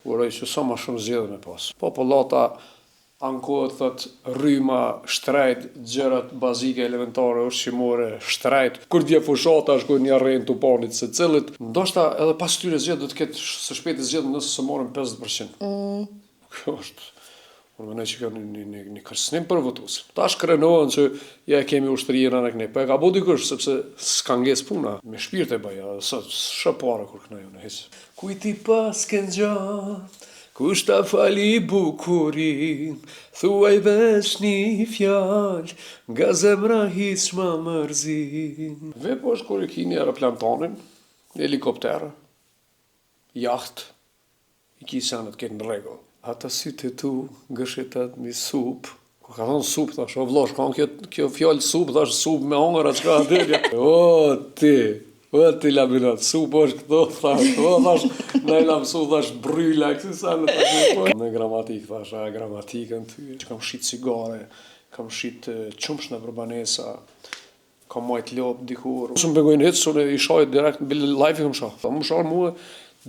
Uroj që sa ma shumë zgjedhje me pas. Popullata ankohet, thot, rryma, shtrejt, gjërat bazike, elementare, ushqimore, shtrejt. Kur dje fushata është ku një arrejnë të panit se cilët, ndoshta edhe pas këtyre zgjedhjeve do të ketë së shpejti zgjedhje nëse se marrin 50%. Kjo është, unë mendoj që kjo një kërcënim për votues. Tash krenohen që ja kemi ushtërinë anë këne, po e ka bu dikush sepse s'ka nges puna, me shpirt e bëja, s'ka para kur kënaqen hiç. Kujti pas kënë gjatë, kush ta fali bukurin, thuaj veç një fjal, nga zemra hiç ma mërzin. Vepo është kur e kini aeroplan tonin, helikopter, jaht, i ki senet këtë në regull. Ata sytë e tu, gëshetat mi sup, ku ka thonë sup, thash, o vlosh, ka kjo fjallë sup, thash, sup me hongër, atë shka adelja. O ti laminat, sup është këto, thash, ne lam su, thash, bryla, kësi senet, thash, me gramatik, thash, gramatikën ty, që kam shqit cigare, kam shqit qumshna për banesa, kam majt lop dikur. Shumë bëngojnë hitë, sune i shajt direkt, bile live i kam shah. Më shar muë,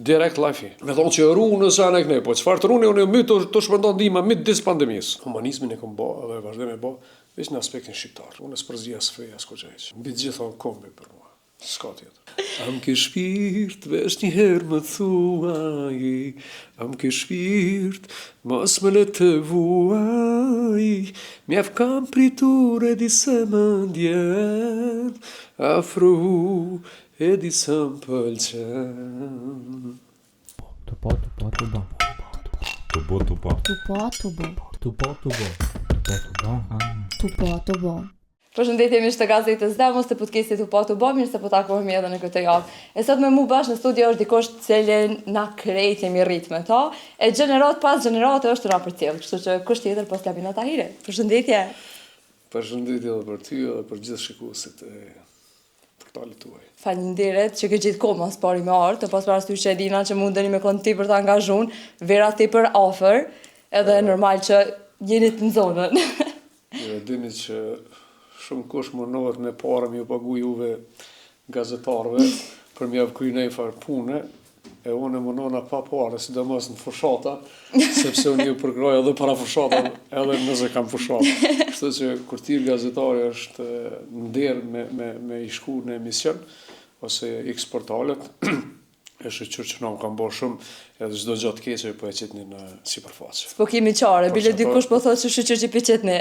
direkt live i. Me thonë që rru në sene e këne, po qëfar të rru unë mi të shpëndon dhima mit disë pandemis. Humanizmin e kom ba, edhe vazhdim e ba, veç në aspektin shqiptar. Unë e s'përzia s'feja, s'ko që heq. Mbi gjitha në kombi për mua, s'ka tjetër. Am ke shpirt, veç një herë më thuaj, am ke shpirt, mos më le të vuaj, mjaf kam pritur e di se më ndjen, afru, e di së më pëlqen. Tupo. Përshëndetje miq të gazetës Demos, të podcastit Tupo, mirë se po takohemi edhe në këtë javë. E sot me mu bashkë në studio është dikush të cilin na krejt jemi rrit me ta, e gjenerat pas gjenerate është na përcjell, kështu që kush tjetër pas Labina Tahiri. Përshëndetje. Përshëndetje edhe për ty edhe për gjithë shikuesit e portalit tuaj. Faleminderit që ke gjithë kohë mas pari me ardhur, të pas parasysh që e dina që mundeni me kon ti për të angazhuar, vera ti për offer, edhe normal që jeni të në zonën. E dini që shumë kush mundohet me parë me ju pagu juve gazetarëve për me javë kryej një farë pune, e unë e mundona pa parë, sidomos në fushata, sepse unë ju përkroj edhe para fushata, edhe nëse kam fushata. Kështu që kur ti gazetari është nder me i shku në emision, ose X portalet, e shqyqyr që në kam bërë shumë, edhe çdo gjatë keqe po e qitni në sipërfaqe. Po kemi qare, bile dikush po thotë që shqyqyr që pi qitni.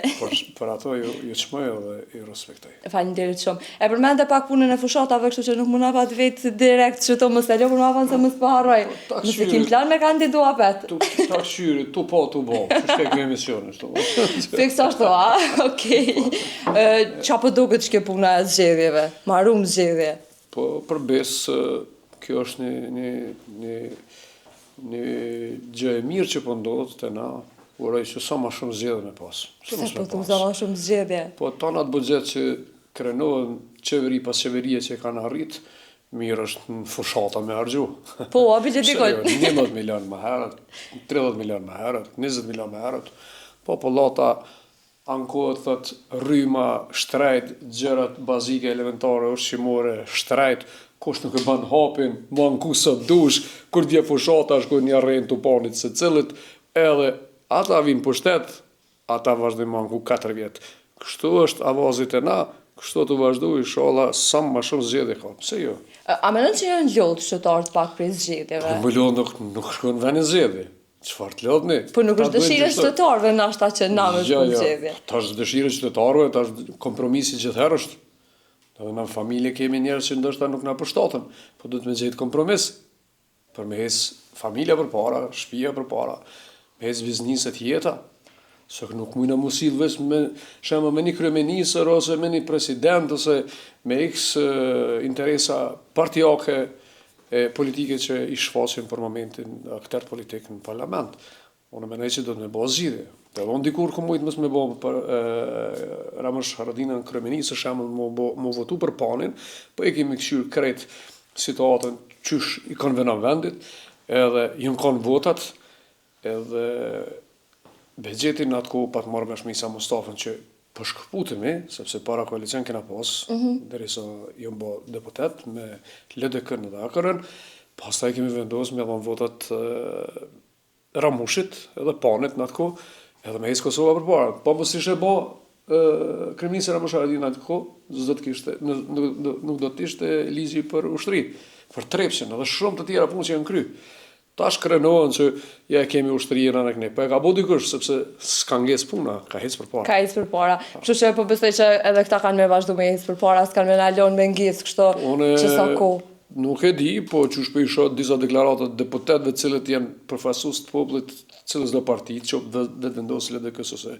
Për ato ju çmoj edhe ju respektoj. Faleminderit shumë. E përmende pak punën e fushatave, kështu që nuk mund na pat vetë direkt që to mos e lë, por ma van se mos po harroj. Nëse kim plan me kandidu apet. Ta shqyri, tu po, që shtek në emision ashtu. Fiks ashtu, a? Okej. Qa po duket që kjo puna e zgjedhjeve? Marum zgjedhje. Po përbes kjo është një gjë e mirë që po ndodhë të na, uroj që sa ma shumë zgjedhje me pas. Pse po thu sa ma shumë zgjedhje? Po tonat buxhet që krenohen qeveri pas qeverie që kanë arrit, mirë është në fushata me harxhu. Po, a bile dikon? 11 milion më herët, 30 milion më herët, 20 milion më herët, popullata ankohet, thot, rryma, shtrejt, gjërat bazike, elementare, ushqimore, shtrejt, kush nuk e ban hapin, ma nku sot dush, kur dje fushata është ku një arrejnë të panit se cilët, edhe ata vinë për shtet, ata vazhdojnë ma nku 4 vjetë. Kështu është avazit e na, kështu të vazhdu, inshallah, sa ma shumë zgjedhje ka. Pse jo? A menon që janë lodhë shqytarët pak për zgjedhjeve? Më lodhë nuk shkon venin zgjedhje. Qëfar të lodhni? Po nuk është dëshire qytetarëve nashta që na me shku zgjedhje. Ta është dëshire qytetarëve, ta është kompromisi gjithherë është. Edhe në familje kemi njerëz që ndoshta nuk na përshtaten, po duhet me gjetë kompromis. Për me hes familja përpara, shtëpia përpara, me hes bizneset jeta. Se nuk mujna mu sill veç me shembull me një kryeministër ose me një president ose me X interesa partijake e politike që i shfaqin për momentin akter politik në parlament. Unë mendoj që do të me bëj zgjidhje. Dhe unë dikur ku mujt mos me bëj për Ramush Haradinën kryeministër shembull mu votu për panin, po e kemi këshyr krejt situatën qysh i konvenon vendit, edhe i kanë votat, edhe Begjetin në atë kohë pa të marrë me Shmisa Mustafën që po shkëputemi, sepse para koalicion kena pas, derisa jam bë deputet me LDK në Dakërën, pastaj kemi vendosur me dhënë votat Ramushit edhe Panit në atë kohë, edhe me ecë Kosova përpara. Po mos ishte bë kryeministri Ramush Haradinaj në atë kohë, nuk do të ishte ligji për ushtri, për Trepsin edhe shumë të tjera punë që janë kry. Tash krenohen që ja kemi ushtrinë në këne. Po e ka bëu dikush sepse s'ka ngesë puna, ka ecë përpara. Ka ecë përpara. Kështu që po besoj që edhe këta kanë me vazhdu me ecë përpara, s'kanë me na lënë me ngesë kështu që sa kohë. Nuk e di, po që shpe i shoh disa deklaratat deputetëve cilët janë përfaqësues të popullit, cilës do parti, që dhe vendosë dhe kësë ose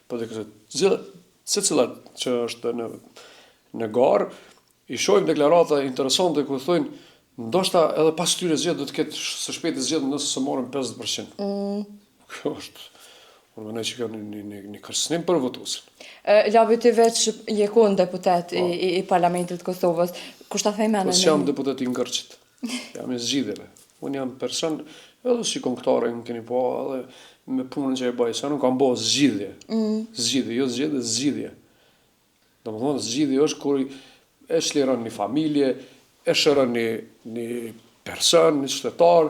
po dhe kësë. Secila që është në garë, i shohim deklarata interesante ku thonë ndoshta edhe pas këtyre zgjedhjeve do të ketë së shpejti zgjedhje nëse së morën 50%. Kjo është, unë mendoj që ka një kërcënim për votuesin. Labi ti veç je kon deputet i Parlamentit të Kosovës. Kush ta themën? Po jam deputet i Ngërçit. Jam i zgjidhjeve. Unë jam person edhe si kontore më keni po edhe me punën që e bëj, sa nuk kam bërë zgjidhje. Zgjidhje, jo zgjedhje, zgjidhje. Domethënë zgjidhje është kur e shliron një familje, e shëron një person, një qytetar,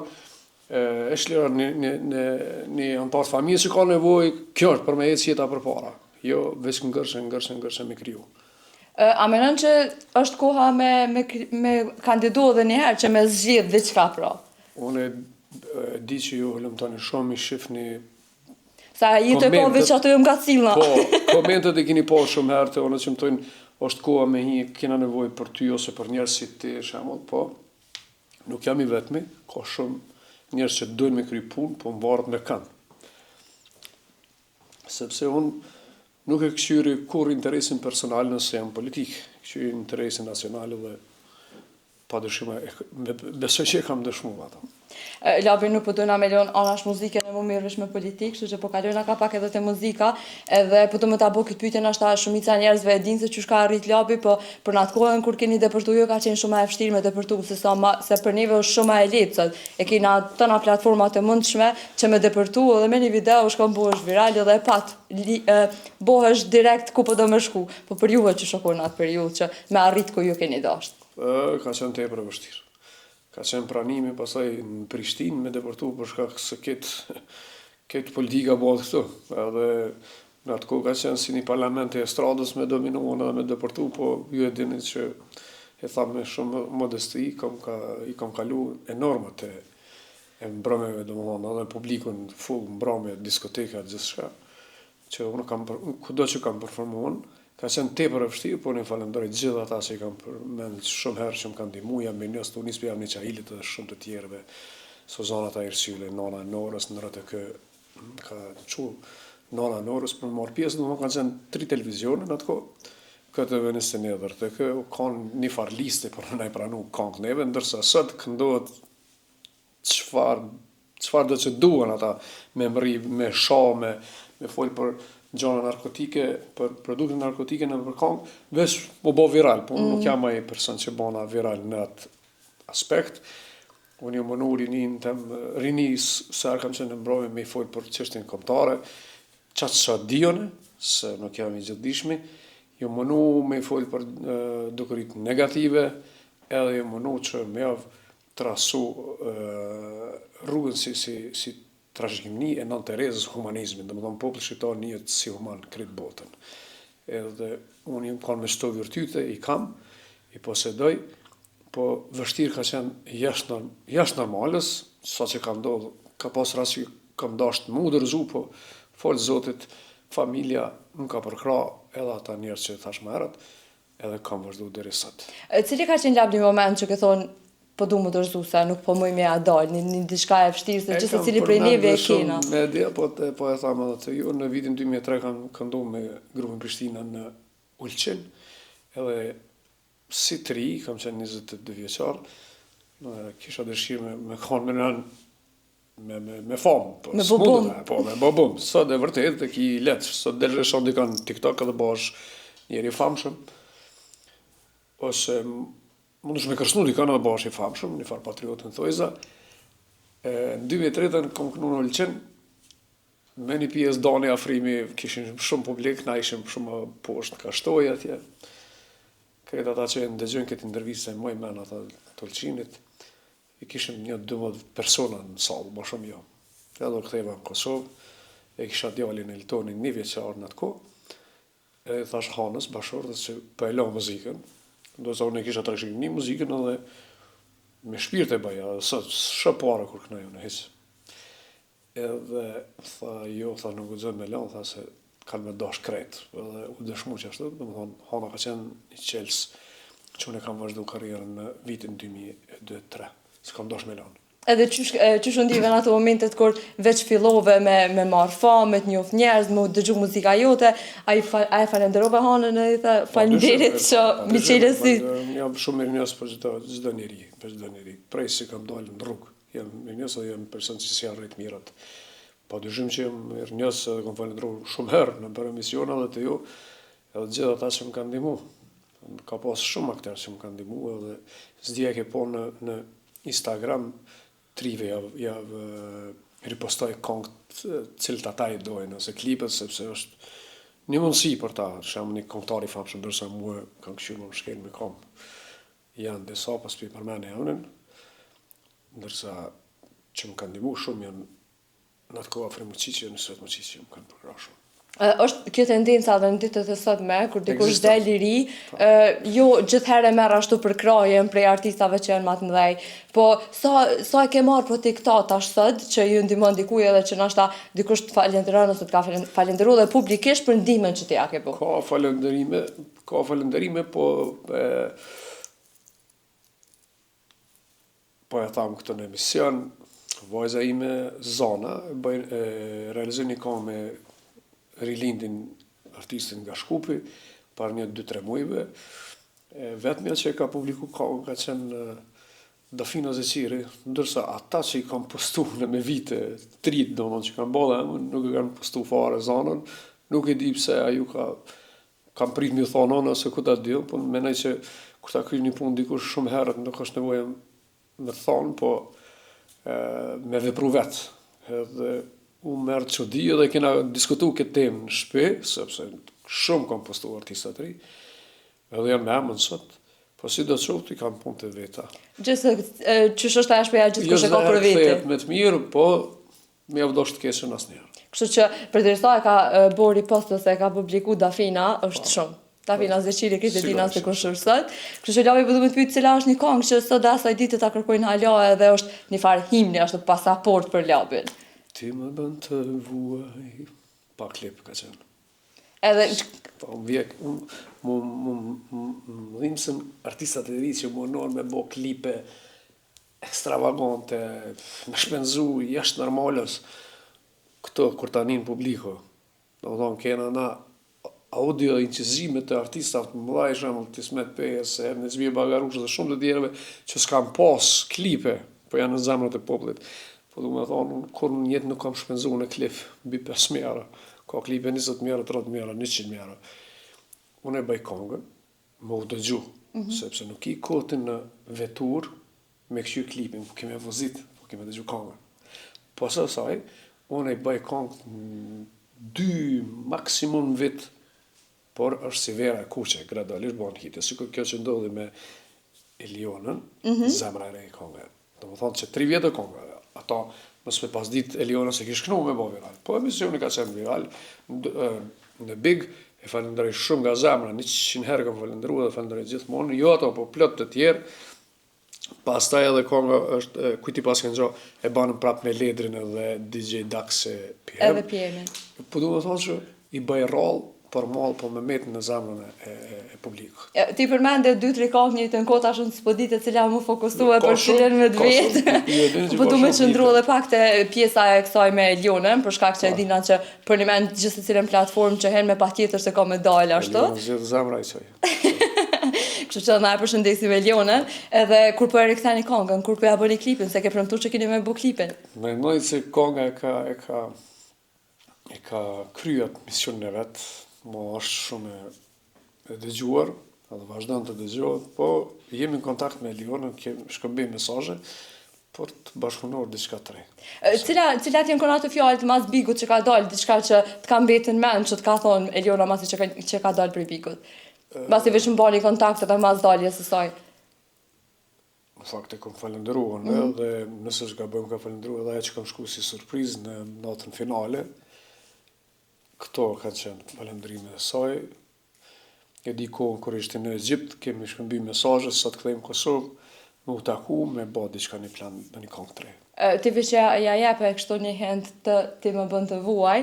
e shliron një antar familje që ka nevojë, kjo është për me ecë jeta përpara. Jo veç ngërshë me kriju. A menon që është koha me kandidu edhe njëherë që me zgjidh diçka pra? Unë di që ju lëmtoni shumë i shifni sa jetë po veç ato jo nga cilna. Po, komentet e keni po shumë herë të onë që më tojnë është koha me kena nevojë për ty ose për njerëz si ti, shembull, po nuk jam i vetmi, ka shumë njerëz që dojnë me kry punë, po më varet në kanë. Sepse unë nuk e këshyri kur interesin personal nëse jam politik, këshyri interesin nacional dhe pa dëshime, besoj që e kam dëshmu ato. Labi nuk po dojna me lënë anash muzike në më mirësh me politikë, kështu që po kalojna ka pak edhe te muzika, edhe po të më ta bo këtë pyetje nashta shumica njerëzve e dinë se çu ka arrit Labi, po për natë kohën kur keni depërtu jo ka qenë shumë e vështirë me depërtu, se për neve është shumë e lehtë sot. E kena tëna platformat e mundshme që me depërtu edhe me një video shkon bëhesh viral edhe bëhesh direkt ku po do më shku. Po për juve që shokon atë periudhë që me arrit ku ju keni dashur. Ka qenë tepër e vështirë. Ka qenë pranimi pasaj në Prishtinë me depërtu për shkak se këtë politika bëhet këtu. Edhe në atë kohë ka qenë si një parlament e estradës me dominuar edhe me depërtu, po ju e dini që e thamë me shumë modesti, i kam kalu enormat e mbrëmjeve, domethënë edhe publikun full mbrëmje, diskoteka, gjithçka, që unë kudo që kam performuar, ka qenë tepër e vështirë, por unë falenderoj gjithë ata që i kam përmend shumë herë që më kanë ndihmuar, jam Benios Tunis, jam në Çahilit edhe shumë të tjerëve, Sozana Tajrsyle, Nona Norës, në rreth kë ka çu Nona Norës për të marrë pjesë, domethënë kanë qenë 3 televizione në atë kohë. Këtë venisë në edhër, të kë kanë një farë liste për në i pranu këngë neve, ndërsa sot këndohet çfarë do që duan ata me mri, me shoh, me fol për gjona narkotike, për produkte narkotike në për këngë, veç u bo viral, po nuk jam ai person që bona viral në atë aspekt. Unë jam mënu rinis, se arë kam qenë në mbrojme me i fol për çështjen kombëtare, qatë që dione, se nuk jam i gjithdishmi, ju mënu me i fol për dukurit negative, edhe ju mënu që me javë trasu rrugën si trashëgimni e Nën Terezës humanizmin, domethënë populli shqiptar njihet si human krejt botën. Edhe unë jam kanë me çdo virtyte, i kam, i posedoj, po vështirë ka qenë jashtë normalës, sa që ka ndodhur, ka pas rast që kam dashur më udhëzu, po fol Zotit, familja më ka përkra edhe ata njerëz që thash më herët, edhe kam vazhdu deri sot. Cili ka qenë një moment që ke thonë po du më dërzu se nuk po mëj me a dalë, një diçka e vështirë, se gjithë cili prej neve e kena. Media, po e thamë edhe të ju, në vitin 2003 kam këndu me grupin Prishtina në Ulqin, edhe si të ri, kam qenë 22 vjeçar, kisha dëshirë me kanë me nën, me famë, me bobum. Po, me bobum. Sot e vërtet, e ki letë, sot dhe rreshon dikon TikTok edhe bash njeri famshëm, ose mund është me kërsnu dikon edhe bash i famshëm, një farë patriotën thojza. Në 2003 kom kënu në Ulqin, me një pjesë dani afrimi, kishin shumë publik, na ishim shumë poshtë ka shtoj atje. Kretë ata që ndëgjën këtë intervjistë e moj men ata të Ulqinit, i kishim 12 persona në salë, më shumë jo. Edhe u ktheva në Kosovë, e kisha djalin Eltonin 1 vjeçar në atë kohë, e thash Hanës bashkëshortës që po e la muzikën, do të thonë unë e kisha trashëgimi muzikën edhe me shpirt e baja, s'shë pare kur kënaj unë hiç. Edhe tha, jo, tha nuk guxon me lan, tha se kanë me dash krejt. Edhe u dëshmu që ashtu, domethënë Hana ka qenë një qels që unë e kam vazhdu karrierën në vitin 2002-2003. S'kam dash me lan. Edhe qysh u ndive në ato momentet kur veç fillove me marrë famë, me të njoft njerëz, me dëgju muzika jote, a e falenderove Hanën e i tha falenderit që mi qelës si... Jam shumë mirënjohës për çdo njeri, prej si kam dalë në rrugë. Jam mirënjohës edhe jam person që si arrit mirat. Pa dyshim që jam mirënjohës edhe kam falendruar shumë herë në për emisiona dhe të ju, edhe gjithë ata që më kanë ndihmu. Ka pas shumë aktorë që më kanë ndihmu edhe s'dia ke po në Instagram trive javë ripostoj këngët cilët ata i dojnë, ose klipet, sepse është një mundësi për ta, shem një këngëtar i famshëm, ndërsa mua kanë këshirë më shkel me kom. Janë disa pas për përmene janën, ndërsa që më kanë ndihmu shumë janë në atë kohë afre Muqiqi, në svet Muqiqi më kanë përra shumë. Është kjo tendenca dhe në ditët e sotme, kur dikush del i ri, jo gjithherë merr ashtu për krajen prej artistave që janë më të mëdhej, po sa e ke marrë për TikTok tash sot që ju ndihmon dikuj edhe që nashta dikush të falenderon ose të ka falendëruar dhe publikisht për ndihmën që ti ja ke bëu. Ka falënderime, po e tham këtë në emision, vajza ime Zana realizoi një këngë me rilindin artistin nga Shkupi, par 1-2-3 muajve. Vetëmja që e ka publiku këngë ka qenë Dafina Zeqiri, ndërsa ata që i kam postu në me vite, 3 domethënë që kanë bërë emën, nuk e kanë postu fare Zanën, nuk e di pse ajo kam prit më thonë ose ku ta di, po mendoj që kur ta kryj një punë dikush shumë herët nuk është nevojë me thonë, po me vepru vetë. Edhe u merë çudi dhe kena diskutu këtë temë në shtëpi, sepse shumë kam postu artistat të ri, edhe jam me emën sot, po si do të qoftë i kam punë të veta. Qësh është ajo shpreha gjithkush e ka për vete? Jo me të mirë, po me javdosh të keqen asnjëherë. Kështu që përderisa e ka bori post ose e ka publiku Dafina, është shumë. Dafina Zeqiri këtë e dina se kush është sot. Kështu që lavi po duhet të pyet cila është një këngë që sot asaj dite ta kërkojnë hala edhe është një farë himni, ashtu pasaport për labin. Ti më bën të vuaj, pa klip ka qenë. Edhe... Po, më vjek, më dhimë se artistat e ri që më nërë me bo klipe ekstravagante, me shpenzu, jashtë normalës, këto, kur ta njën publiko. Do më thonë, kena na audio incizime të artistat më mëdha i shemull, Tismet Pejes, Ernezmir Bagarush dhe shumë të tjereve që s'kam pas klipe, po janë në zemrët e popullit. Po du me thonë, kur në jetë nuk kam shpenzu në klip, bi 5 mjera, ka klipe 20 mjera, 30 mjera, 100 mjera. Unë e bëj kongën, më u dëgju, sepse nuk i kotin në vetur me këshy klipin, po keme vozit, po keme dëgju kongën. Po së saj, unë e bëj kongën 2 maksimum vit, por është si vera e kuqe, gradualisht bon hite. Sikur kjo që ndodhi me Elionën, zemra e rej kongën. Do më thonë që 3 vjetë kongë, ata nësë me pas dit Eliona se kish knu me bo viral. Po emisioni ka qenë viral, në Big e falenderoj shumë nga zemra, 100 herë kam falenderu dhe falenderoj gjithmonë, jo ato, po plot të tjerë. Pas taj edhe konga është, kujti pas kënë gjo, e banëm prap me Ledrin edhe DJ Dax e PM. Edhe PM. Po du me thonë që i bëj rol për mall, po me metë në zemrën e publikut. Ti përmende 2-3 kohë një të në kota shumë s'po ditë cila mu fokusua për cilën me vetë. Po du me qëndru edhe pak të pjesa e kësaj me Elionën, për shkak që e dina që për një mend gjithë të cilën platformë që hen me patjetër se ka medalë ashtu. Elionën zhjetë zemra i qoj. Kështu që na e përshëndesim Elionën, edhe kur po e riktheni këngën, kur po ja bëni klipin, se ke premtuar që keni me bu klipin. Mendoj se konga e ka kryet misionin e vet. Mo është shumë e dëgjuar, edhe vazhdon të dëgjohet, po jemi në kontakt me Elionën, shkëmbejmë mesazhe, por të bashkëpunuar diçka të re. Cilat janë konato fjalët mas Bigut që ka dalë, diçka që të ka mbetur në mend, që të ka thonë Eliona masi që ka dalë për Bigut. Masi veç më bani kontaktet e mas daljes së saj. në fakt e kam falendëruar dhe nëse s'gabojm ka falendëruar edhe ajo që kam shku si surprizë në natën finale. Këto kanë qenë falendërimet e saj. E di kohën kur ishte në Egjipt, kemi shkëmby mesazhe sa të kthejmë Kosovë, me u taku, me bë diçka një plan në një këngë tre. Ti që ja jepe kështu një hend të ti më bën të vuaj,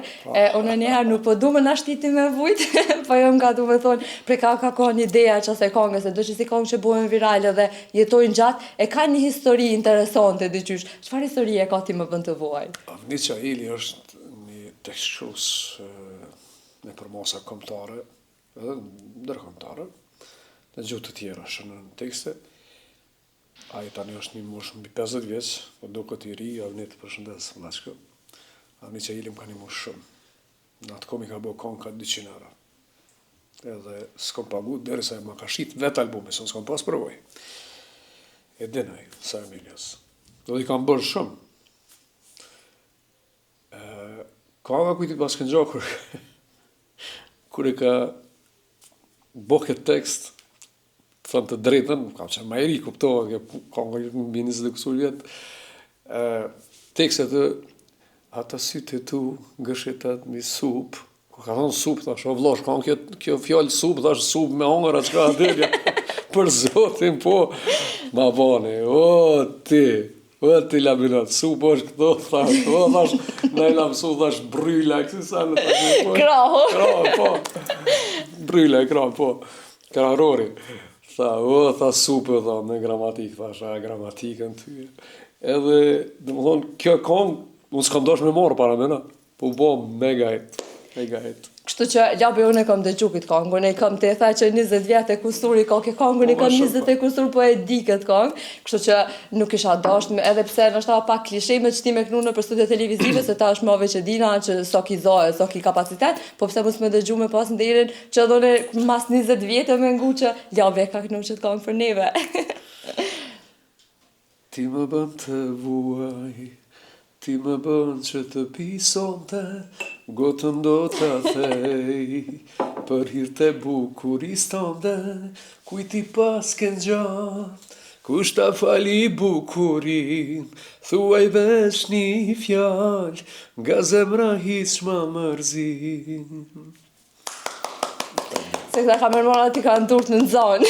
unë njëherë nuk po du më nashtiti me vujt, po jo nga du me thonë, pre ka një ideja që asaj kongës, do që si kongë që bojnë virale dhe jetojnë gjatë, e ka një histori interesante, dyqysh. Çfarë historie ka ti më bën të vuaj? Avnica Ili është një tekstshkrues me përmasa kombëtare, edhe ndërkombëtare, në gjuhë të tjera shënën tekste. Ai tani është një moshë mbi 50 vjeç, po duket i ri, Avni të përshëndes vllazko. Avnica Ili më ka ndihmuar shumë. Në atë kohë mi ka bërë kongë ka 200 euro. Edhe s'kom pagu derisa ma ka shit vetë albumi, se s'kom pas provoj. E dinaj, sa Emilios. Do i kam bërë shumë. Ka nga kujti pas këngjokur, kur e ka bo këtë tekst, thënë të drejtën, kam qenë ma i ri, kuptova, ka nga mbi 20 kusur vjetë, tekstet ata sytë e tu gëshetat një supë, ku ka thonë supë, thash, o vlosh, ka kjo fjallë supë, thash, supë me hongër, atë shka adelja, për zotin, po, ma bane, o ti laminat, supë është këto, thash, na i lamsu, thash, bryla, kësi sa në thash, Kraho. Kraho, po, bryla, kraho, po, krahorori. Tha supë, tha, me gramatikë, thash, gramatikën ty. Edhe, dhe më thonë, kjo kongë, unë s'kam dosh me morë para mena, po u bo mega hit. Kështu që labi unë e kam dëgju këtë kongë, unë e kam të e tha që 20 vjetë e kusuri ka këtë kongë, unë e kam 20 e kusur, po e di këtë kongë, kështu që nuk isha dasht, edhe pse nështë ta pak klishe me qëti me kënu në për studia televizive, se ta është mave që dina që so ki zoe, so ki kapacitet, po pse mos me dëgju me pas në derin që edhe unë mas 20 vjetë me ngu që labi e ka kënu që të kongë për neve. Ti më bën të vuaj, ti më bën që të pisonte, gotën do të thej, për hirtë e bukuris tënde, kujti pas këngjon, kush ta fali bukurin, thuaj vesh një fjall, nga zemra hiç më mërzin. Se këta kamermona ti ka ndurt në zonë.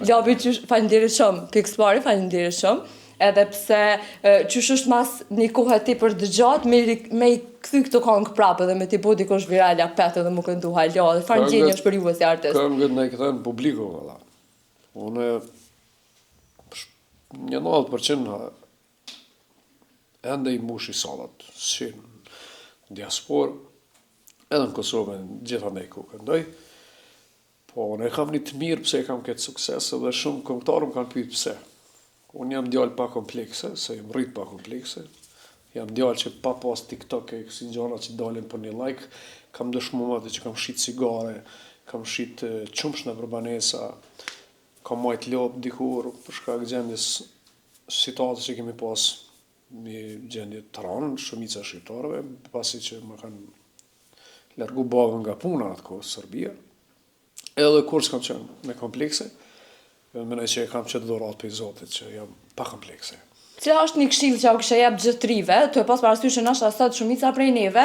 Labi që falenderit shumë, pikës pari falenderit shumë, edhe pse qysh është mas një kohë ti për dëgjat, me i këthy këto kongë prapë dhe me ti bo dikosh viralja petë dhe mu këndu halja, dhe farë gjenja është për ju si artist. Këngët me i këthen publiku, vëlla. Unë një 90% ende i mushi salat, si në diaspor, edhe në Kosovë, gjitha ne ku këndoj, po unë e kam një të mirë pse e kam këtë sukses dhe shumë këngëtarë më kanë pyet pse. Unë jam djalë pa komplekse, se jam rrit pa komplekse. Jam djalë që pa pas TikTok e kësi gjana që dalin për një like, kam dëshmuar që kam shit cigare, kam shit qumshna për banesa, kam majt lop dikur për shkak gjendjes situatës që kemi pas një gjendje të ranë, shumica shqiptarëve, pasi që më kanë largu bagën nga puna atë kohë, Serbia. Edhe kur s'kam qenë me komplekse, mendoj që e kam qëtë dhurat për i Zotit, që jam pa komplekse. Cila është një këshill që u kështë jep gjithërive, të e pas parasysh në është asat shumica prej neve,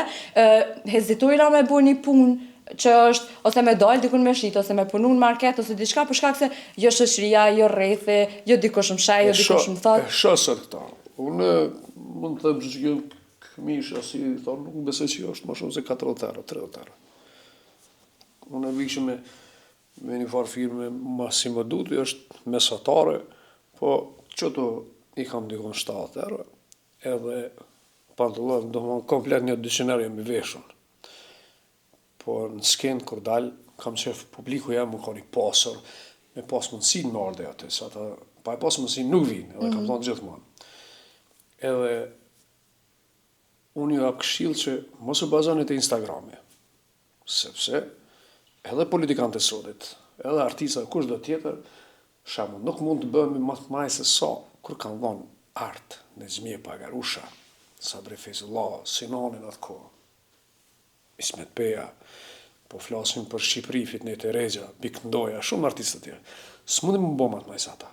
hezitojna me bu një punë që është, ose me dalë dikun me shit, ose me punu në market, ose diçka, për shkak se jo shoqëria, jo rrethi, jo dikush më shaj, jo dikush më thot. E shosët këta. Unë mund të them që kjo këmisha, si thonë, nuk besoj që është më shumë se 40 euro, 30 euro. Unë e vikshë me një farë firme ma si më duti, është mesatare, po qëto i kam dikon 7 euro, edhe pantallon, do më komplet një 200 euro jam i veshën. Po në skenë kur dalë, kam qef publiku jam më ka një pasër, me pas mundësi në ardhe atë, se ata pa e pas mundësi nuk vinë, edhe kam thonë gjithmonë. Edhe unë ju ap këshill që mos e bazonit e Instagrami, sepse edhe politikanët e sotit, edhe artista, kush do tjetër, shamu, nuk mund të bëhemi më të maj se sa, kur kanë dhonë art, në Xhmije Pagarusha, Sabri Feyzullah, Sinanin atë kohë, Ismet Peja, po flasim për Shqipëri, Fitnet e Regja, Bik Ndoja, shumë artistë të tjerë. S'mundi më bëma të maj sa ta.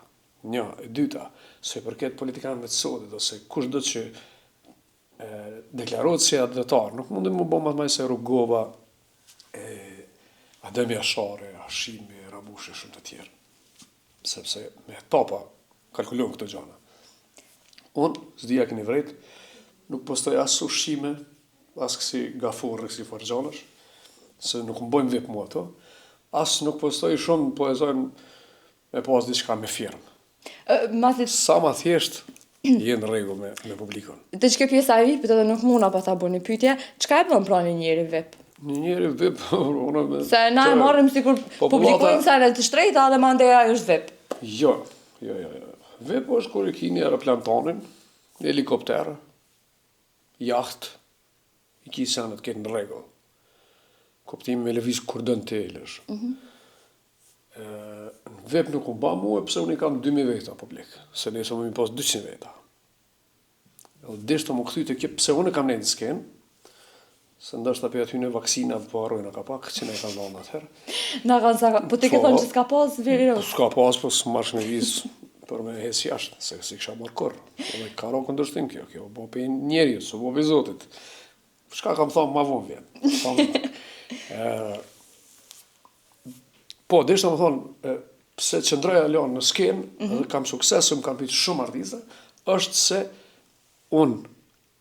Një, e dyta, se përket politikanëve të sodit, ose kushdo që deklarohet si adretar, nuk mundi më bo më të se Rugova, Adem Jashari, Hashimi, Rabushi, shumë të tjerë. Sepse me topa kalkulon këto gjana. Unë, s'dija keni vrejt, nuk postoj as ushqime, as kësi gafurë, kësi fargjanash, se nuk më bojmë vip mua to, as nuk postoj shumë, po e zojnë me pas diçka me firmë. Sa ma thjesht, jenë rregull me publikon. Të që kjo pjesa e vipit edhe nuk muna pa ta bu një pytje, qka e bën pra një njeri vip? Një njeri vip, se na e marrim sikur publikojmë sa e të shtrejta dhe mandeja është vip. Jo. Vip është kur e kini aeroplan tonin, helikopter, jaht, i ki senet këtë në rregull. Koptimi me lëviz kur dënë të elësh. Në vep nuk unë ba mu, pëse unë i kam 2000 veta publik, se nëse më mi pas 200 veta. Edhe deshtë më këthy të kje, pëse unë i kam nejtë në skenë, se ndështë të për aty në vaksina po arrojnë ka pak, që ne i kam dhënë atëherë. Na kanë sa, po të ke thonë që s'ka pas virus? S'ka pas, po s'marsh me vizë për me hes jashtë, se si kësha marrë kur. Edhe ka ro këndërshtim kjo bo për njeri, s'o bo për zotit. Shka kam thonë ma vonë vjen. Po, deshtë më thonë, pse qëndroja lanë në skenë, edhe kam suksesë, më kam pitë shumë artista, është se unë,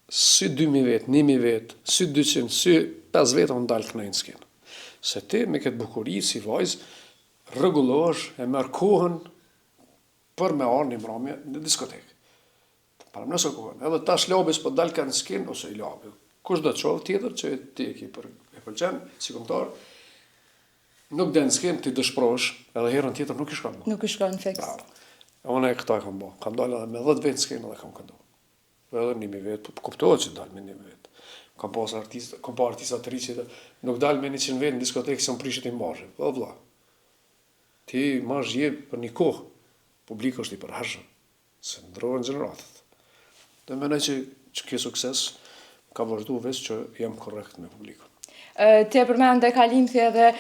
si 2000 vetë, 1000 vetë, si 200, si 5 vetë, unë dalë kënaj në skenë. Se ti, me këtë bukuri, si vajzë, rregullohesh, e merr kohën për me arë një mramje në diskotekë. Para nëse kohën. Edhe tash labis po dalë ka në skenë, ose i labi. Kush do të qovë tjetër që ti e ki për e pëlqen, si këngëtar, nuk den skenë ti dëshprosh, edhe herën tjetër nuk i shkon. Nuk i shkon fix. Unë e këta e kam bo. Kam dalë edhe me 10 vetë skenë edhe kam këndu. Edhe 1000 vetë, kuptohet që dalë me 1000 vetë. Kam pa artista të ri që nuk dalë me 100 vetë në diskotekë se më prishit i marrë. O vlla, ti marrë je për një kohë, publik është i përhershëm, se ndrohen gjeneratët. Dhe menaj që kjo sukses ka vazhdu veç që jam korrekt me publikun. Ti e përmende Kalimthi edhe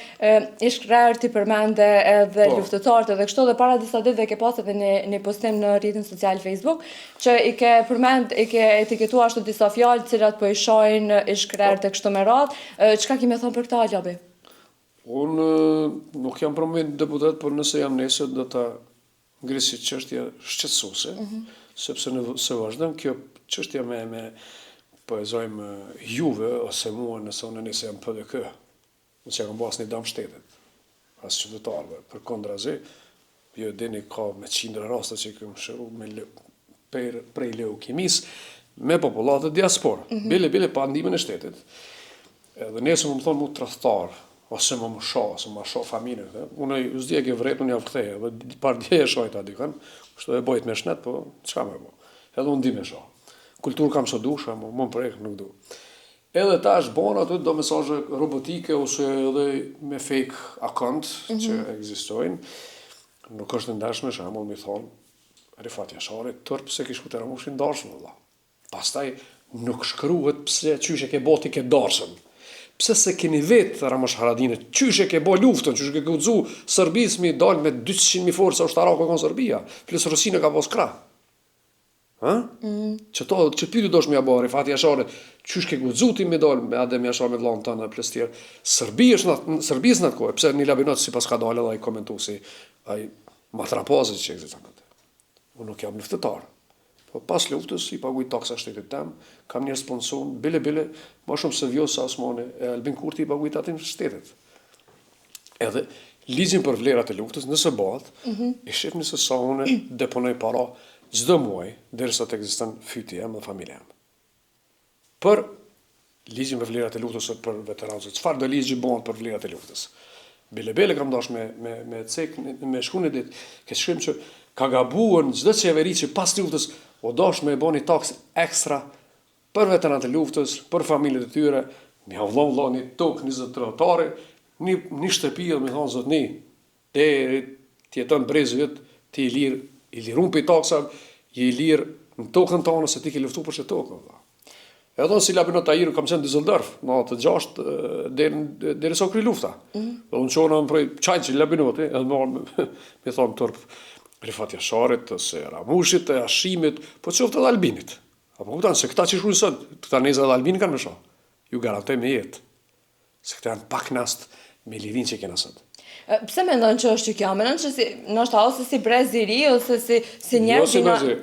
ish krerë, ti përmende edhe luftëtarët edhe kështu, dhe para disa ditëve ke pas edhe një postim në rrjetin social Facebook, që i ke etiketuar ashtu disa fjalë cilat po i shojnë ish krerët e kështu me radhë. Çka kime thonë për këta, Gjabi? Unë nuk jam përmend deputet, por nëse jam nesër do ta ngrisi çështja shqetësuese, sepse se vazhdon kjo çështja me po e zojmë juve, ose mua nëse unë nëse jam PDK, nëse jam bas një dam shtetit, as qytetarëve, për kondra zi, jo dini ka me qindra raste që këmë shëru prej leukemis, me populatët diasporë, bile pa ndimin e shtetit. Edhe nëse më thonë mu tradhtar, ose më ose më shoh familjen, unë s'dija ke vret, unë javë ktheja, edhe par dje e shojta dikën, kështu e bojt me shnet, po çka më bo. Edhe unë di me shoh. Kulturë kam së dusha, më prek nuk du. Edhe ta është bon aty do mesazhe robotike ose edhe me fake account që ekzistojnë. Nuk është ndashme, shembull mi thonë Rifat Jashari, tërë pse kish ku të ramushin darshëm, valla. Pastaj nuk shkruhet pse qyshe ke boti ke darshëm. Pse se keni vetë Ramosh Haradinët, qyshe ke bo luftën, qyshe ke guxu Serbis mi dal me 200.000 forca ushtarake kon Serbia, plus Rusina ka pas krah. Që pytu dosh me ja bo Rifat Jashari, qysh ke guxuti me dal me Adem Jashari me vllahën tënë plus tjerë. Serbis në atë kohë, pse një labinot si pas ka dalë edhe ai komentu si ai matrapazet që ekziston atë. Unë nuk jam luftëtar. Po pas luftës i paguaj taksa shtetit tem, kam një sponsor, bile, më shumë se Vjosa Osmani, e Albin Kurti i paguaj tatin shtetit. Edhe ligjin për vlerat e luftës, nëse bëhet, i shifni se sa unë deponoj para çdo muaj, derisa të ekziston fyti jam dhe familja jam. Për ligjin për vlerat e luftës për veteranët, çfarë do ligji bëhen për vlerat e luftës? Bile kam dash me cek, me shkunë ditë, ke shkrim që ka gabuar çdo qeveri që pas luftës o dash me bëni taks ekstra për veteranët e luftës, për familjet e tyre, një vëllai një tokë 20 trotuare, një shtëpi dhe më thonë zotni, deri ti jeton brezit, ti i lirun për taksat, je i lirë në tokën tonë se ti ke luftu për që tokë. Edhe si labinot Tahiru kam qenë Düsseldorf, në atë 6 deri sa kry lufta. Dhe unë qonë më prej qajnë që labinoti, edhe me thonë tërpë, Rifat Jasharit, ose Ramushit, e Hashimit, po qoftë edhe Albinit. Apo kupton se këta që shkruajnë sot, këta neza dhe Albini kanë më shoh. Ju garantoj me jetë. Se këta janë pak nast me lirinë që kena sot. Pse mendon që është kjo? Mendon që ndoshta ose si brez i ri ose si njerëz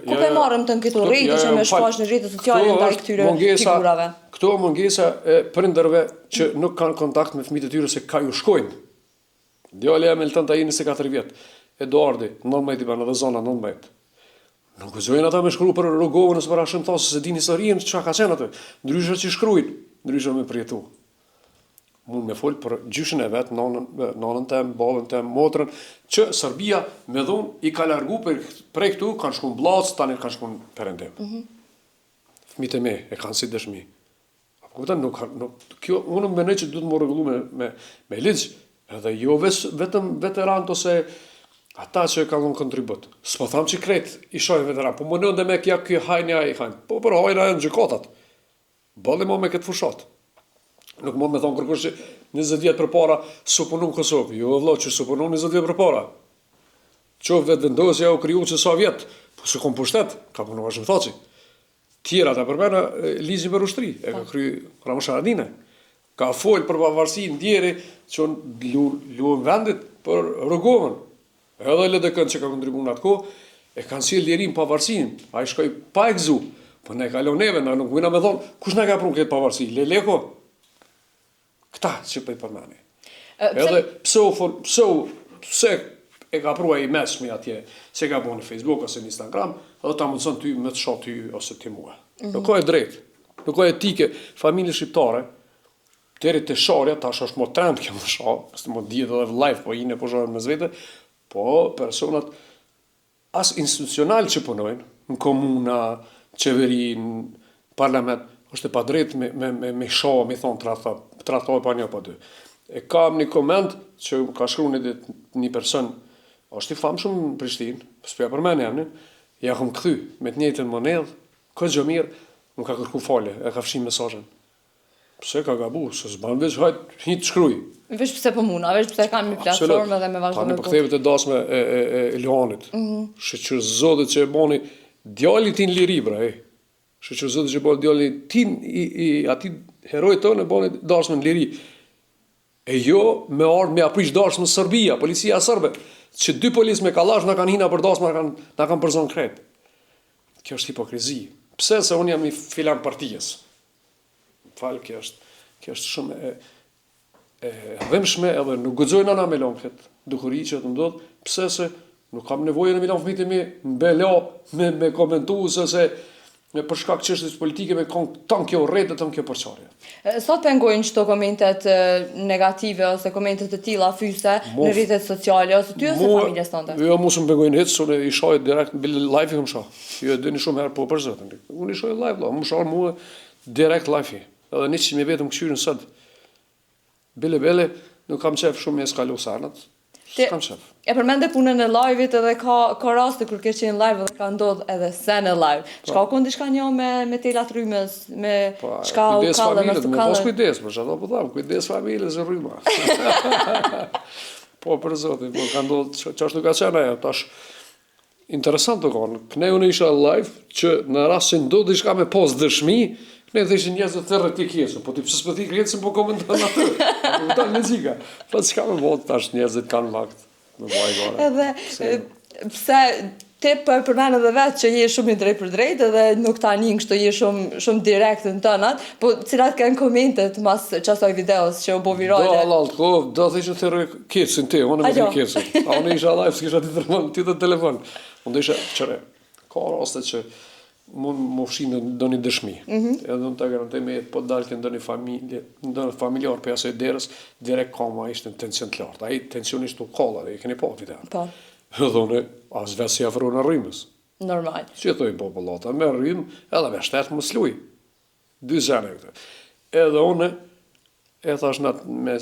ku pe marrëm të këto rrite që më shpash në rrjetet sociale ndaj këtyre figurave. Këto mungesa e prindërve që nuk kanë kontakt me fëmijët e tyre se ka ju shkojnë. Djali jam Elton ta 24 vjet. Eduardi, 19 i bën edhe zona 19. Nuk gëzojnë ata me shkru për Rogovën ose për Ashëntos, se din historinë çka ka qenë aty. Ndryshe që shkruajnë, ndryshe me përjetu. Mund me fol për gjyshin e vet, nonën tem, babën tem, motrën, që Serbia me dhun i ka largu prej këtu, kanë shku në Bllacë, tani kanë shku në Perëndim. Fëmijët e mi e kanë si dëshmi. Apo kupton, kjo unë mendoj që duhet të më rregullu me ligj, edhe jo vetëm veteran ose ata që kanë dhënë kontribut. S'po tham që krejt i shojnë veteran, po më nëndë me kja kjo hajnja i hajnë. Po për hajnja e në gjëkatat. Bëlli mo me këtë fushat. Nuk mund me thonë kërkush që 20 vjetë për para su punu në Kosovë. Jo, vëllo, që su punu 20 vjetë për para. Qovë vetë vendosja u kriju që sa vjetë, po se kom pushtet, ka punu vazhëm thaci. Tjera ta përmena ligjin për ushtri, e ka kryu Ramush Haradine. Ka fol për pavarësi ndjeri që luën vendit për Rogovën. Edhe LDK që ka kontribuar në atë kohë, e kanë sjellë lirin pavarësinë. Ai shkoi pa e gëzu. Po ne kalon neve, na nuk vina me thonë, kush na ka prunë këtë pavarësi? Leleko? Këta që po i përmeni. Edhe pse e ka prua i mesmi atje, se ka bo në Facebook ose në Instagram, edhe ta mundson ty me të shoh ty ose ti mua. Nuk ka e drejtë. Nuk ka etike familje shqiptare. Deri te sharja, tash është më trend kjo më shoh, s'të më dihet edhe live po ine po shohin me zvete. Po, personat as institucional që punojnë, në komuna, qeveri, në parlament, është e pa drejt me shoh, me thonë, tratoj pa një pa dy. E kam një koment që ka shkru një person, është i famshëm në Prishtinë, s'pja përmen emnin, ja kom kthy me të njëjtën monedhë, këtë gjë mirë, më ka kërku falje, e ka fshin mesazhin. Pse ka gabu, se s'ban veç hajt një të shkruj. Veç pse po muna, veç pse kanë një platformë dhe me vazhdim. Tani përktheve të dasme e Luanit. Shëqër zotit që e boni djali tin liri, bra, Shëqër zotit që e boni djali tin i ati herojt tonë e boni dasme në liri. E jo me ardhë me aprish dasme në Serbia, policia sërbe, që 2 polis me kalash na kanë hina për dasme, na kanë përzon kret. Kjo është hipokrizi. Pse se unë jam një filan partijes. Falë, kjo është shumë e dhemshme edhe nuk gëzojnë ana me lonë këtë dukuri që të ndodhë, pse se nuk kam nevojë në milan fëmijët e mi në bela me komentu se për shkak çështjes politike me tan kjo rrete, tan kjo përçarje. Sot pengojnë çto komentet negative ose komentet të tilla fyse në rrjetet sociale ose ty ose familjes tënde? Jo, mos më pengojnë hiç, unë i shoh direkt në live kam shoh. Jo, dëni shumë herë po për zotin. Unë i shoh live, më shoh mua direkt live. Edhe 100.000 vetëm këshyrën sot. Bele, nuk kam qef shumë me eskalu sarnat. Kam qef. E përmende punën e live-it edhe ka raste kur ke qenë live dhe ka ndodh edhe se në live. Shka ku ndishka një me telat rrymës, me shka u kallë, me së kallë. Mos kujdes, për që ato po thamë, kujdes familjes e rryma. Po, për zotin, ka ndodh, që është nuk ka qenë ajo, tash, interesant të konë, këne unë isha live, që në rast që ndodh dishka me pos dëshmi, ne dhe ishin njerëzit të rrët t'i kjesë, po t'i pësë s'pëti kjesë po komentojnë atë. Po ta lezika. Po t'ka me botë, tash njerëzit kanë vakt. Me vaj gore. Edhe, pse ti përmen edhe vetë që je shumë i drejt për drejt, edhe nuk ta një kështu je shumë direkt në tënat, po cilat kanë komentet mas qasoj videos që u bo virale? Do allalt, do të ishë të rrë kjesin ti, unë me t'u kjesin. A unë isha live, s'kisha ti të telefon. Unë isha, qëre, ka raste që mund më fshinë do një dëshmi. Edhe unë të garantoj me jetë po dalë të ndonjë familjar për jasë e derës, direkt kama ishte në tension të lartë. Aji tension ishte u kolla, dhe i keni po video. Po. Edhe unë, as vetë si afru në rrymës. Normal. Që e thoi populata, me rrymë, edhe me shtetë më sluj. 2 zene këtë. Edhe unë, e thash me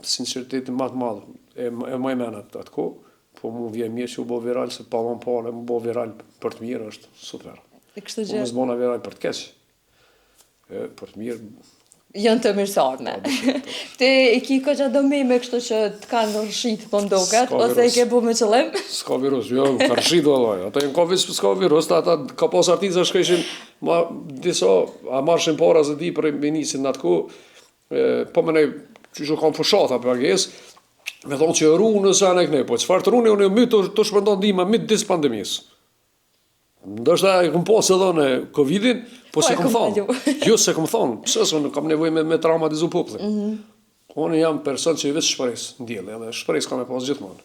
sinceriteti më të madhë, e më menat atë ko, po mu vje mirë që u bo viral, se pa më pale, mu bo viral për të mirë është super. Po më zbona viral për të keq. Për të mirë, Janë të mirësarme. Ti i ki këgja do me kështu që të kanë rëshit po ndoket, ose i ke bu me qëllim? S'ka virus, jo, ka rëshit vëllaj. Ata jenë Covid, s'ka virus, ata ka pas artista shkreshin, disa, a marshin para zë di për minisin në atë ku, po me nej, që që kam fëshata për ages, me thonë që rru nëse anë e këne, po qëfar të rru unë mi të shpërndon dima mit disë pandemis. Ndështë e këm pas edhe në Covidin, po se këm thonë. Jo se këm thonë, pëse se unë kam nevoj me traumatizu popullin. Unë jam person që i vetë shpres në djeli, edhe shpres kam e pas gjithmonë.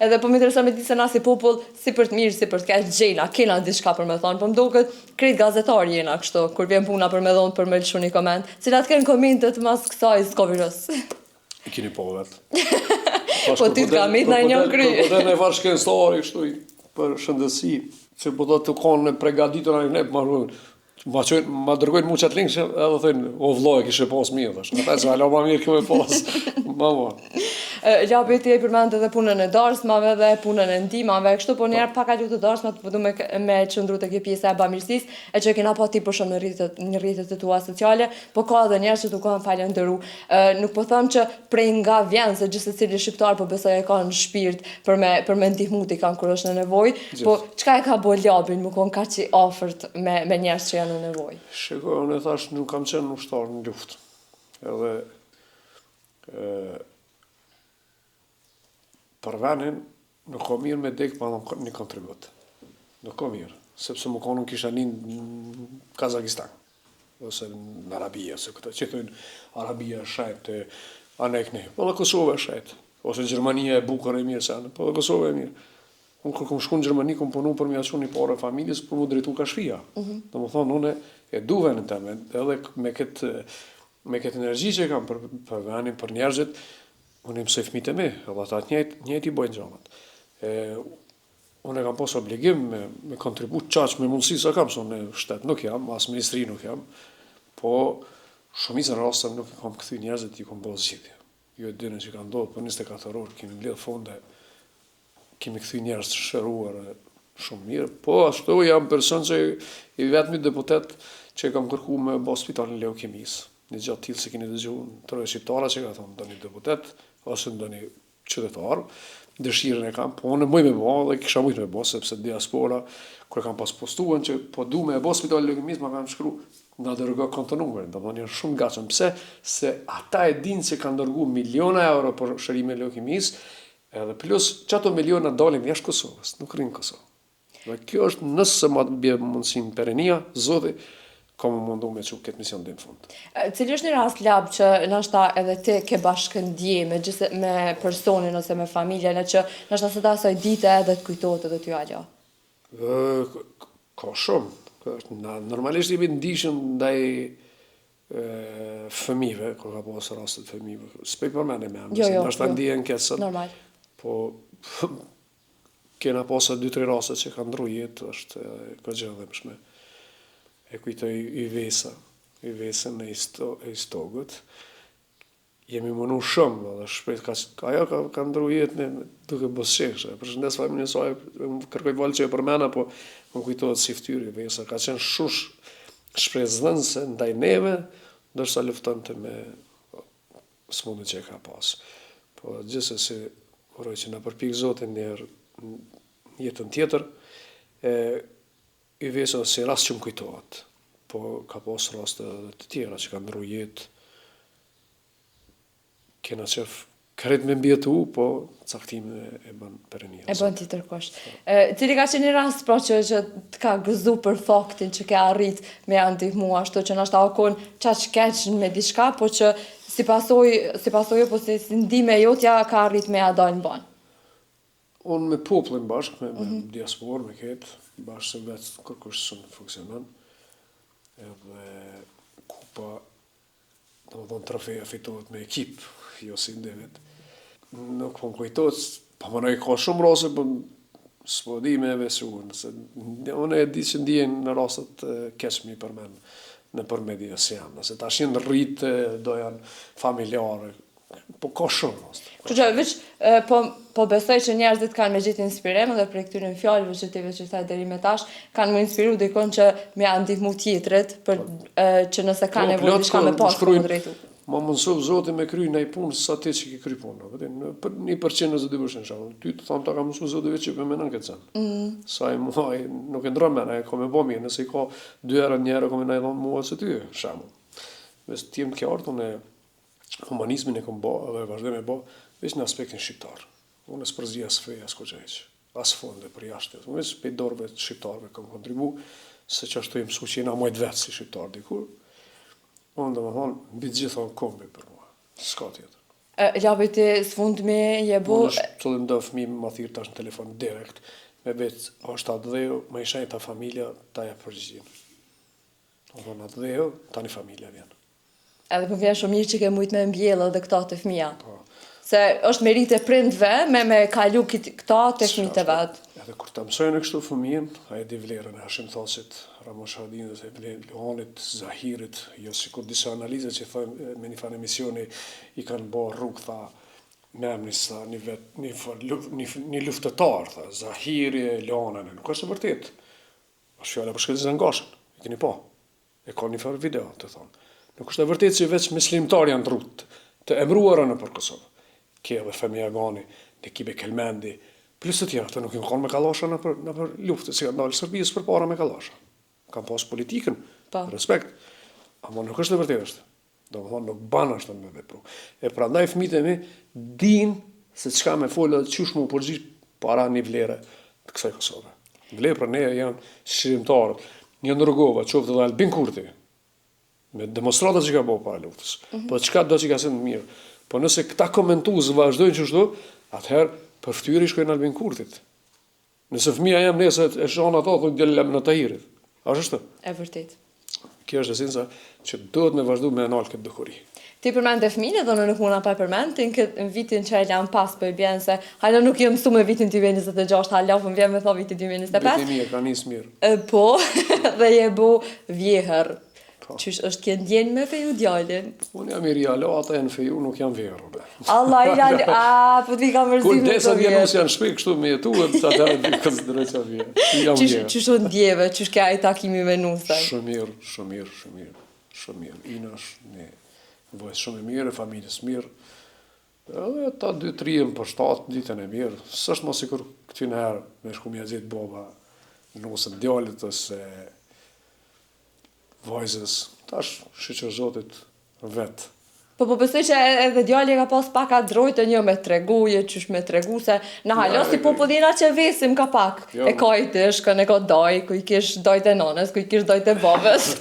Edhe po më intereson me ti se na si popull, si për të mirë, si për të keq gjena, kena diçka për me thonë, po më duket krejt gazetarë jena kështu, kur vjen puna për me dhonë për me lëshu një koment, cilat kënë komentet mas kësaj s'ka virus. I kini po vetë. Po ti t'ka mit në një kry. Po dhe në farë shkenstari, kështu, për shëndësi, që po do të konë pregaditur në një ma dërgojnë mu qatë linkë, edhe thëjnë, o vloj, kishe pas mirë, dhe shkëta që alo ma mirë këme pas, ma ma. Gjapi ti e përmend edhe punën e darsmave dhe punën e ndihmave, kështu po njerë paka lu të darsmat, po du me qëndru të kjo pjesa e bamirësis, e që kena pa ti për shumë në rritet të tua sociale, po ka edhe njerë që tu kanë falendëru. Nuk po thëmë që prej nga vjen, se gjithë cili shqiptar, po besoj e ka në shpirt për me ndihmu ti kanë kur është në nevoj, po qka e ka bo Ljabin, më konë ka që ofert me njerës që janë në nevoj? Shiko, unë e thash, nuk kam qenë ushtar në luft. Edhe për venin, nuk ka mirë me dek pa një kontribut. Nuk ka mirë, sepse më konë kisha një në Kazakistan, ose në Arabia, se këta që thujnë Arabia shajtë, anek ne, po dhe Kosovë e shajtë, ose Gjermania e bukër e mirë sanë, po dhe Kosovë e mirë. Unë kërë kom shku në Gjermani, kom punu për mja që një pare familjes, për mu drejtu ka shfia. Dhe më thonë, unë e du venin të me, edhe me këtë energji që kam për venin, për njerëzit, unë i mësoj fëmijët e mi, edhe ata njëjt i bojnë gjamat. Unë e kam pas obligim me kontribut qaq me mundësi sa kam, se unë shtet nuk jam, as ministri nuk jam, po shumicën rastëm nuk i kam këthy njerëzit i kom bërë zgjidhje. Jo e dyne që ka ndodhë për 24 orë, kemi mbledh fonde, kemi këthy njerëz të shëruar shumë mirë, po ashtu jam person që i vetëmi deputet që kam kërku me bë spitalin leukemis. Një gjatë tillë se keni dëgju në troje shqiptara që ka thonë ndonjë deputet, ose ndonjë qytetar, dëshirën e kam, po unë mëj me bo, dhe kisha mujt me bo, sepse diaspora, kër kam pas postuan që po du me bo spitalin leukemis, ma kam shkru nga dërgo kontonumërin, do më njërë shumë gacën. Pse? Se ata e dinë që kanë dërgu miliona euro për shërime leukemis, edhe plus që ato miliona dalin jashtë Kosovës, nuk rinë Kosovë. Dhe kjo është nëse ma të bje mundësin perenia, zoti, ka më mundu me që këtë mision dhe në fund. Cili është një rast lab që nështë edhe ti ke bashkëndje me personin ose me familjen, e që nështë se ta soj dite edhe të kujtojtë edhe t'ju alja? Ka shumë. Normalisht jemi ndishëm ndaj fëmive, kur ka posë rastet fëmive. S'pej përmene me amë, se nështë ta ndijen kësën. Normal. Po, kena posë 2-3 rastet që ka ndru jetë, është ka gjë dhe mëshme. E kujtoj i vesën e istogët. Jemi mënu shumë, dhe shpejt ajo ka ndru jetë duke bësqekshë. Përshëndes familjen e saj, kërkoj valë që e përmena, po më kujtojët si ftyri vesa. Ka qenë shush shprezdhënëse ndaj neve, ndërsa luftante me smundin që e ka pas. Po gjithsesi, uroj që na përpik Zotin njerë jetën tjetër, i vesa si rast që më kujtohet, po ka pas raste dhe të tjera që ka ndru jetë, kena qef kërret me mbjetu, po caktime e bën perenia. E bën ti tërkosht. Cili ka qenë një rast pra që të ka gëzu për faktin që ke arrit me ndihmu ashtu që nështë akon qaq keq me diçka, po që si pasojë, po si ndime jotja ka arrit me adal në banë? Unë me popullin bashkë, me diaspor, me ketë, bashkë se vetë kërkush së në funksionon, edhe kupa, do më thonë trofeja fitohet me ekip, jo si individ. Nuk po më kujtojtë, pa më nëjë ka shumë rase, po s'po di me vesu, nëse unë e di që ndijen në rastet keqmi përmen në përmedia si janë, nëse ta shenë rritë, do janë familjare, Po ka shumë. Kështu që veç po besoj që njerëzit kanë me gjetë inspirim edhe për këtyre fjalëve që ti veç i tha deri më tash, kanë më inspiru dikon që me ja ndihmu tjetrit për që nëse ka nevojë diçka me pas të drejtu. Ma mësov Zoti me kry ndaj punës sa ti që ke kry punë. Për 1% ose 2% shembull. Ty të thonë ta ka mësuar Zoti vetë që për menon këtë sen. Sa i muaj nuk e ndron mend, ai ka më bë mirë, nëse i ka 2 herë një herë kam ndaj dhon mua se ty shembull. Mes tim ke ardhur në humanizmin e kam bë dhe vazhdoj me bë veç në aspektin shqiptar. Unë s'përzija as fe as koçëç. As fonde për jashtë. Unë veç pe dorëve të shqiptarëve kam kontribu se çashtu i mësuar që jena më të vetë si shqiptar dikur. Unë dhe më thonë, mbi gjitha në kombi për mua. S'ka tjetër. Labi ti s'fundmi je bu... Unë është të ndo fëmi më thirë tash në telefon direkt, me vetë, është atë dheu, me isha ta familja, ta ja përgjigjen. Unë thonë atë dheu, ta një familja vjen. Edhe për vjen shumë mirë që ke mujt me mbjellë dhe këta të fëmija. Po. Se është merite prindve me kalu këta të fëmijët e vetë. Edhe kur ta mësojnë kështu fëmijën, ai di vlerën e Hashim Thosit, Ramosh Hadinit, Luhanit, Zahirit, jo sikur disa analize që thonë me një fan emisioni i kanë bërë rrugë tha me emrin sa një luftëtar, tha Zahiri, Luhanin, nuk është e vërtet. Është fjala për shkëlqyen Zangashën, e keni pa. E ka një farë video të thonë. Nuk është e vërtet që veç muslimantar janë rrugë të emruara nëpër Kosovë. Kjo dhe Femi Agani, Nekibe Kelmendi, plus të tjera, të nuk i kanë me kallasha nëpër luftë, si kanë dalë Serbisë përpara me kallasha. Kanë pas politikën, respekt, ama nuk është e vërtetë është. Domethënë nuk ban ashtu me vepru. E prandaj fëmijët e mi dinë se çka me folë, çush më përgjigj para një vlere të kësaj Kosove. Vlerë për ne janë shqiptarët, një ndërgova, qoftë edhe Albin Kurti, me demonstratat që ka bëu para luftës. Po çka do që ka qenë mirë. Po nëse këta komentues vazhdojnë kështu, atëherë për fytyrë i shkojnë Albin Kurtit. Nëse fëmia jam nëse e shohën ato thonë djalë në Tahirit. A është? E vërtet. Kjo është esenca që duhet me vazhdu me nalë këtë dukuri. Ti përmend e fëmijën dhe nuk muna pa përmend, në vitin që e lam pas për bjen se hala nuk jë mësu me vitin 2026, hala më vjen me tha vitin 2025. Vitin ka nisë mirë. Po, dhe je bu vjehër. Qysh është kjo ndjenë me feju djallin? Unë jam i realo, ata janë feju, nuk jam verë. Allah i reali, po të vi ka mërzim Kur desa vjenus janë shpik, kështu me jetu, të atërë të vikës dërë që vjerë. Jam vjerë. Qysh o ndjeve, qysh ka i takimi me nusën? Shumë mirë. Ina është një vojës shumë mirë, familjes mirë. Edhe ta 2-3 për 7 ditën e mirë. Së është mos i kur këty në herë me shku mja gjithë boba nusën djallit ose vajzës, tash shqyqër Zotit vetë. Po besoj që edhe djalli ka pas pak atë drojtë një me treguje, qysh me tregu se në halo si popullina që vesim ka pak. E ka i tishkën, e ka daj, ku i kish dajt e nanës, ku i kish dajt e babës.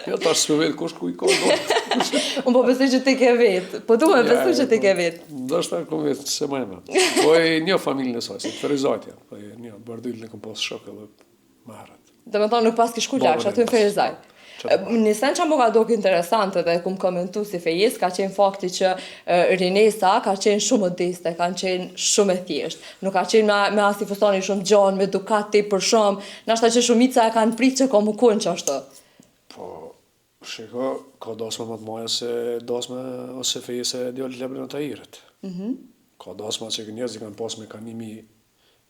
Jo, tash s'me vetë kush ku i ka dajt. Unë po besoj që ti ke vetë, po du me besoj që ti ke vetë. Ndështë ta kom vetë, se ma eme. Po e një familjen e saj, se Ferizajt janë. Po e një bardyllin e kom pas shok edhe maherët. Dhe me thonë nuk pas kish ku laksh, aty në Ferizaj. Nisen që më ka doke interesante dhe kum komentu si fejis, ka qenë fakti që rinesa ka qenë shumë modeste, kanë qenë shumë e thjesht. Nuk ka qenë me asi fustani shumë gjanë, me Ducati për shumë, nashta që shumica e kanë pritë që ka më kunë që ashtë. Po, shiko, ka dasma më të maja se dasma ose fejis e djallit Lebrin e Tahirit. Ka dasma që njerëzit kanë pas mekanimi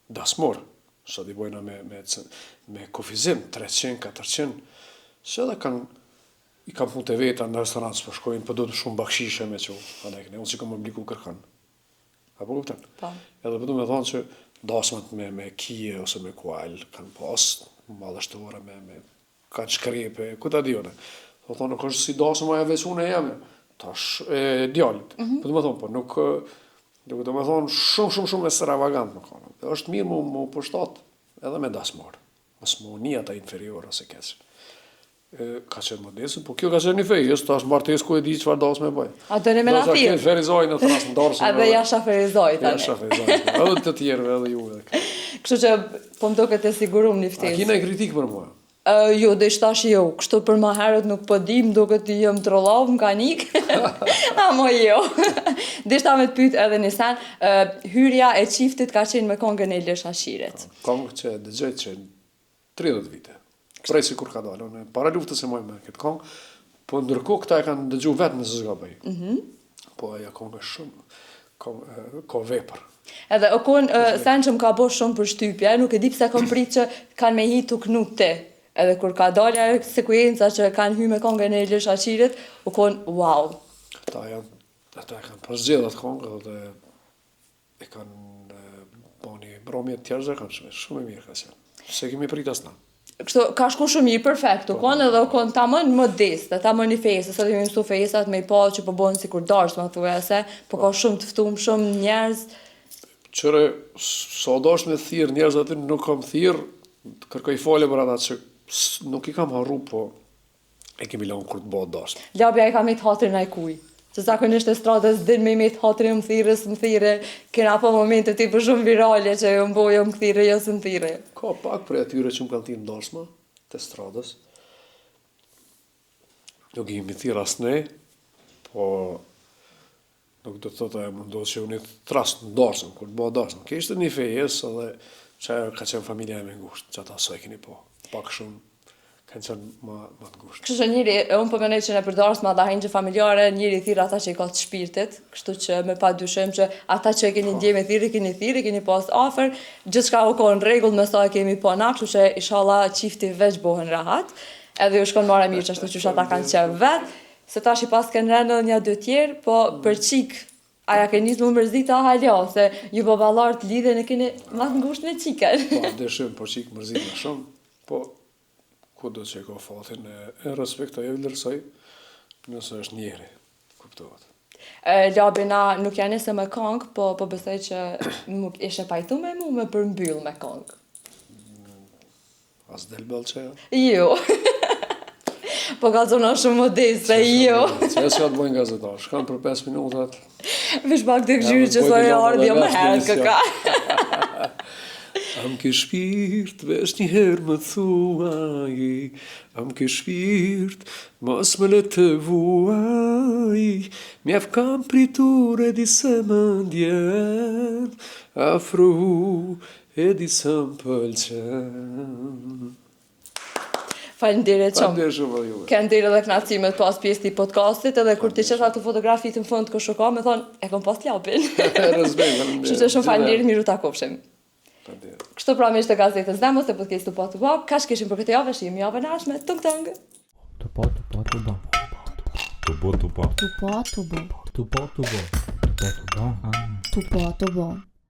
dasmor, sa di bojna me kufizim, 300-400, që edhe i kam punë të veta në restorantës për shkojnë, për do të shumë bakshishe me që unë që kam obligu kërkan. Apo kupten? Edhe për do me thonë që dasmat me kije ose me kuajl kanë pas, madhështore kanë shkrepe, ku ta dione. Do thonë nuk është si dasma e veç unë e jeme, tash e djallit. Për do me thonë, po nuk, do me thonë shumë extravagant më kanë. Është mirë mu përshtat edhe me dasmar. Mos mu një ata inferior ose keqë. Ka qenë modestë, po kjo ka qenë një fej, është tash martes ku e di çfarë dasmë me bëj. A do në me natir? Do të kenë Ferizaj në tras ndarësën. A dhe jasha Ferizaj tani. Jasha Ferizaj, edhe të tjerëve, edhe ju. Kështu që po më duket e sigurum një ftesë. A kina e kritikë për mua? Jo, dhe shtash jo, kështu për ma herët nuk po dim, duket të jem trollav, mekanik. Amo jo. Dhe shta me të pyet edhe një sen, hyrja e qiftit ka qenë me kongën e Elish Hashirit. Kongë që dëgjoj që 30 vite. Prej si kur ka dalë, para luftës e mojë me këtë kongë, po ndërkohë këta e kanë dëgju vetë nëse s'ka bëj. po aja këngë ka vepër. Edhe o konë sen që më ka bo shumë për shtypje, nuk e di pse kam prit që kanë me hitu kënu ti. Edhe kur ka dalja sekuenca që kanë hy me këngën e Elish Haqirit, u konë wow. Ata e kanë përzgjedh atë këngë dhe e kanë bani bromje të tjerë zakonshme, shumë e mirë ka qenë. Se kemi prit asna. Kështu ka shku shumë mirë, perfekt, u konë edhe u konë tamën modeste, tamën i fesë, sa të jemi mësu fesat me i pa që po bojnë si kur dash, ma thuese, po ka shumë tëftum, shumë njerëz. Qëre, sa dash me thirë njerëz aty nuk kam thirë, kërkoj fale për ata që nuk i kam harru, po e kemi lanë kur të bëhet dash. Labja e ka me të hatrin a i kuj. Që zakonisht e stradës din me të hatrin më thire, kena po momente ti për shumë virale që jo më bojë më këthire, jo së më thire. Ka pak për atyre që më kanë thirë ndashma, të stradës. Nuk i mi thirë as ne, po nuk do të thotë e mundohë që unë të trasë në dashën, kur të bëhet dashën. Kështë një fejes edhe që ka qenë familja e me ngusht, që ata së e keni po. Pak shumë kanë qenë ma të ngusht. Kështu që njëri, unë po menej që në përdarës ma dahin që familjare, njëri thirë ata që i ka të shpirtit, kështu që me pa dyshim që ata që e keni ndje me thirë, keni pas afer, gjithçka u konë regull me sa e kemi po na, kështu që inshallah qifti veç bohen rahat, edhe ju shkon marrë mirë që ashtu që ata kanë qenë vetë, se tash i pas kënë rënë një dy tjerë, po për qik, aja ke njës më mërzita halja, se ju babalar të lidhe në keni ma të ngusht me qiken. Po, dëshim për qik mërzita shumë, po ku do që ka fatin e respektoj e vlerësoj, nëse është njeri, kuptohet. Labina nuk janë se me kong, po besoj që nuk ishe pajtu me mu me përmbyll me kong. As del belqeja? Jo. Po gazona shumë modeste, jo. Që e s'ka të bojnë gazetar, shkan për 5 minutat. Vish pak të këgjyrë që sa e ardhja më herë këka. Am ke shpirt, vesh një herë më thuaj, am ke shpirt, mos më le të vuaj, mjaf kam pritur e di se më ndjen, afru e di se më pëlqen. Falenderit shumë. Falenderit shumë juve. Kënë dirë dhe knatësimet pas pjesë të podcastit, edhe kur ti qesh ato fotografit në fund kështë shoka, me thonë, e kom pas t'japin. Falenderit. Kështu që shumë falenderit, miru ta kopshim. Falenderit. Kështu pra me ishte gazetës Demos, të podcastu Po të Bo, ka shkishim për këtë javë, shim javë nashme, tung tung. Të po. Të bo. Tu po, tu bo. Të po. Tu po, tu bo.